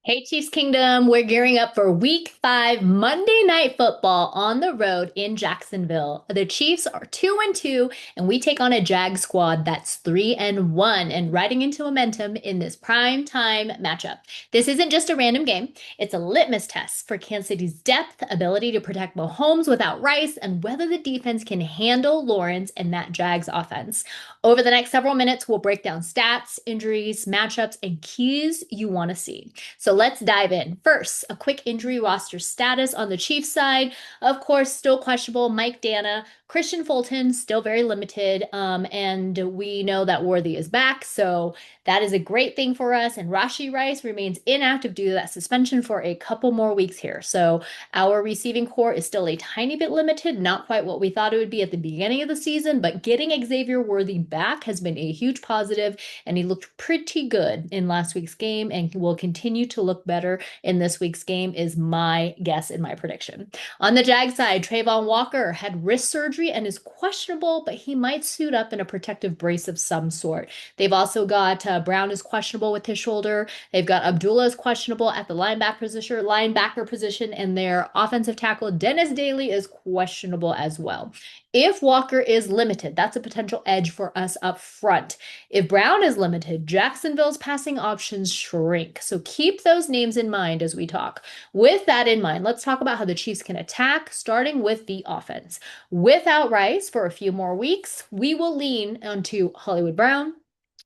Hey, Chiefs Kingdom, we're gearing up for week 5 Monday Night Football on the road in Jacksonville. The Chiefs are 2-2, and we take on a Jag squad that's 3-1 and riding into momentum in this prime time matchup. This isn't just a random game, it's a litmus test for Kansas City's depth, ability to protect Mahomes without Rice, and whether the defense can handle Lawrence and that Jags offense. Over the next several minutes, we'll break down stats, injuries, matchups, and keys you want to see. So let's dive in. First, a quick injury roster status on the Chiefs side. Of course, still questionable. Mike Dana, Christian Fulton, still very limited. And we know that Worthy is back. So that is a great thing for us. And Rashi Rice remains inactive due to that suspension for a couple more weeks here. So our receiving core is still a tiny bit limited, not quite what we thought it would be at the beginning of the season, but getting Xavier Worthy back has been a huge positive, and he looked pretty good in last week's game and will continue to look better in this week's game, is my guess and my prediction. On the Jag side, Trayvon Walker had wrist surgery and is questionable, but he might suit up in a protective brace of some sort. They've also got Brown is questionable with his shoulder. They've got Abdullah is questionable at the linebacker position, and their offensive tackle Dennis Daly is questionable as well. If Walker is limited, that's a potential edge for us up front. If Brown is limited, Jacksonville's passing options shrink. So keep those names in mind as we talk. With that in mind, let's talk about how the Chiefs can attack, starting with the offense. Without Rice for a few more weeks, we will lean onto Hollywood Brown,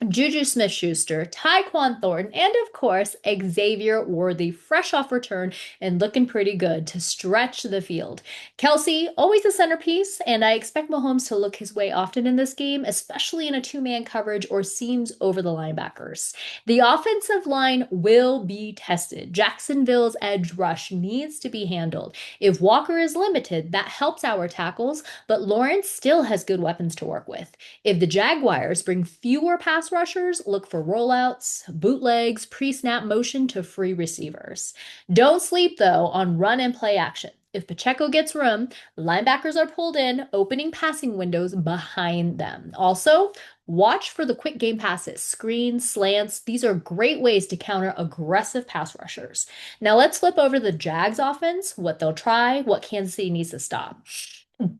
Juju Smith-Schuster, Tyquan Thornton, and of course, Xavier Worthy, fresh off return and looking pretty good to stretch the field. Kelsey, always a centerpiece, and I expect Mahomes to look his way often in this game, especially in a two-man coverage or seams over the linebackers. The offensive line will be tested. Jacksonville's edge rush needs to be handled. If Walker is limited, that helps our tackles, but Lawrence still has good weapons to work with. If the Jaguars bring fewer pass rushers, look for rollouts, bootlegs, pre-snap motion to free receivers. Don't sleep, though, on run and play action. If Pacheco gets room, linebackers are pulled in, opening passing windows behind them. Also, watch for the quick game passes, screens, slants. These are great ways to counter aggressive pass rushers. Now let's flip over the Jags offense, what they'll try, what Kansas City needs to stop.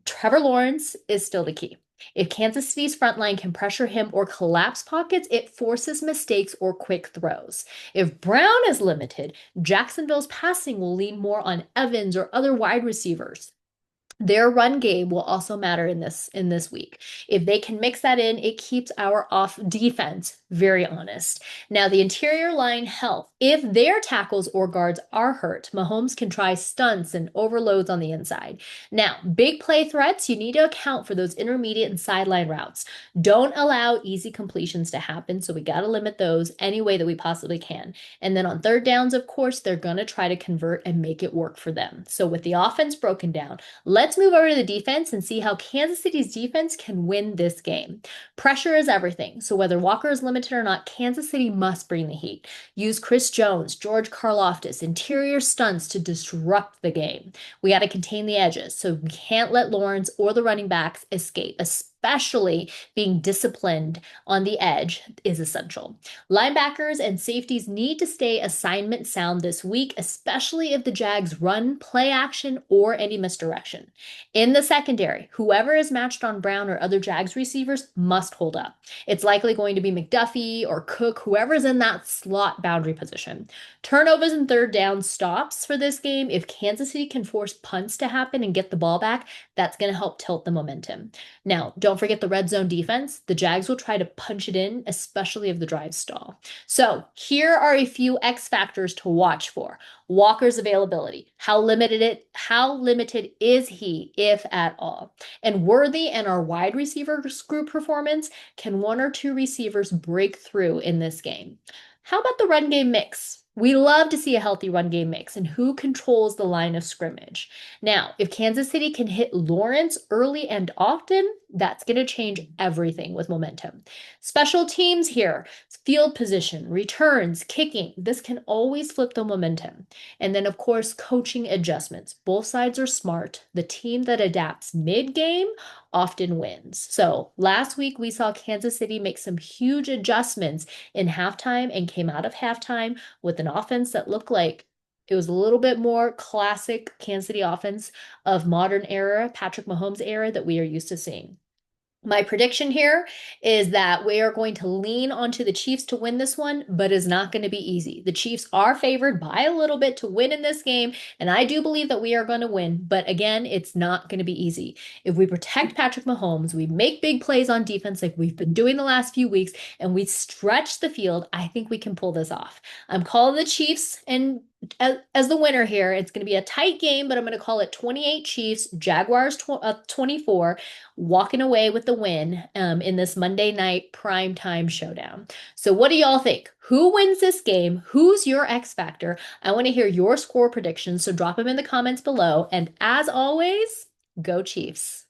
Trevor Lawrence is still the key. If Kansas City's front line can pressure him or collapse pockets, it forces mistakes or quick throws. If Brown is limited, Jacksonville's passing will lean more on Evans or other wide receivers. Their run game will also matter in this week. If they can mix that in, it keeps our off defense very honest. Now, the interior line health. If their tackles or guards are hurt, Mahomes can try stunts and overloads on the inside. Now, big play threats, you need to account for those intermediate and sideline routes. Don't allow easy completions to happen, so we got to limit those any way that we possibly can. And then on third downs, of course, they're going to try to convert and make it work for them. So with the offense broken down, let's move over to the defense and see how Kansas City's defense can win this game. Pressure is everything, so whether Walker is limited or not, Kansas City must bring the heat. Use Chris Jones, George Karlaftis, interior stunts to disrupt the game. We got to contain the edges, so we can't let Lawrence or the running backs escape, especially being disciplined on the edge is essential. Linebackers and safeties need to stay assignment sound this week, especially if the Jags run, play action, or any misdirection. In the secondary, whoever is matched on Brown or other Jags receivers must hold up. It's likely going to be McDuffie or Cook, whoever's in that slot boundary position. Turnovers and third down stops for this game. If Kansas City can force punts to happen and get the ball back, that's going to help tilt the momentum. Now, don't forget the red zone defense. The Jags will try to punch it in, especially if the drives stall. So here are a few X factors to watch for. Walker's availability. How limited is he, if at all? And Worthy and our wide receiver group performance, can one or two receivers break through in this game? How about the run game mix? We love to see a healthy run game mix and who controls the line of scrimmage. Now, if Kansas City can hit Lawrence early and often, that's going to change everything with momentum. Special teams here, field position, returns, kicking, this can always flip the momentum. And then, of course, coaching adjustments. Both sides are smart. The team that adapts mid game often wins. So last week we saw Kansas City make some huge adjustments in halftime and came out of halftime with an offense that looked like it was a little bit more classic Kansas City offense of modern era, Patrick Mahomes era that we are used to seeing. My prediction here is that we are going to lean onto the Chiefs to win this one, but it's not going to be easy. The Chiefs are favored by a little bit to win in this game, and I do believe that we are going to win, but again, it's not going to be easy. If we protect Patrick Mahomes, we make big plays on defense like we've been doing the last few weeks, and we stretch the field, I think we can pull this off. I'm calling the Chiefs and as the winner here. It's going to be a tight game, but I'm going to call it 28 Chiefs, Jaguars 24, walking away with the win in this Monday night primetime showdown. So, what do y'all think? Who wins this game? Who's your X factor? I want to hear your score predictions, so drop them in the comments below. And as always, go Chiefs.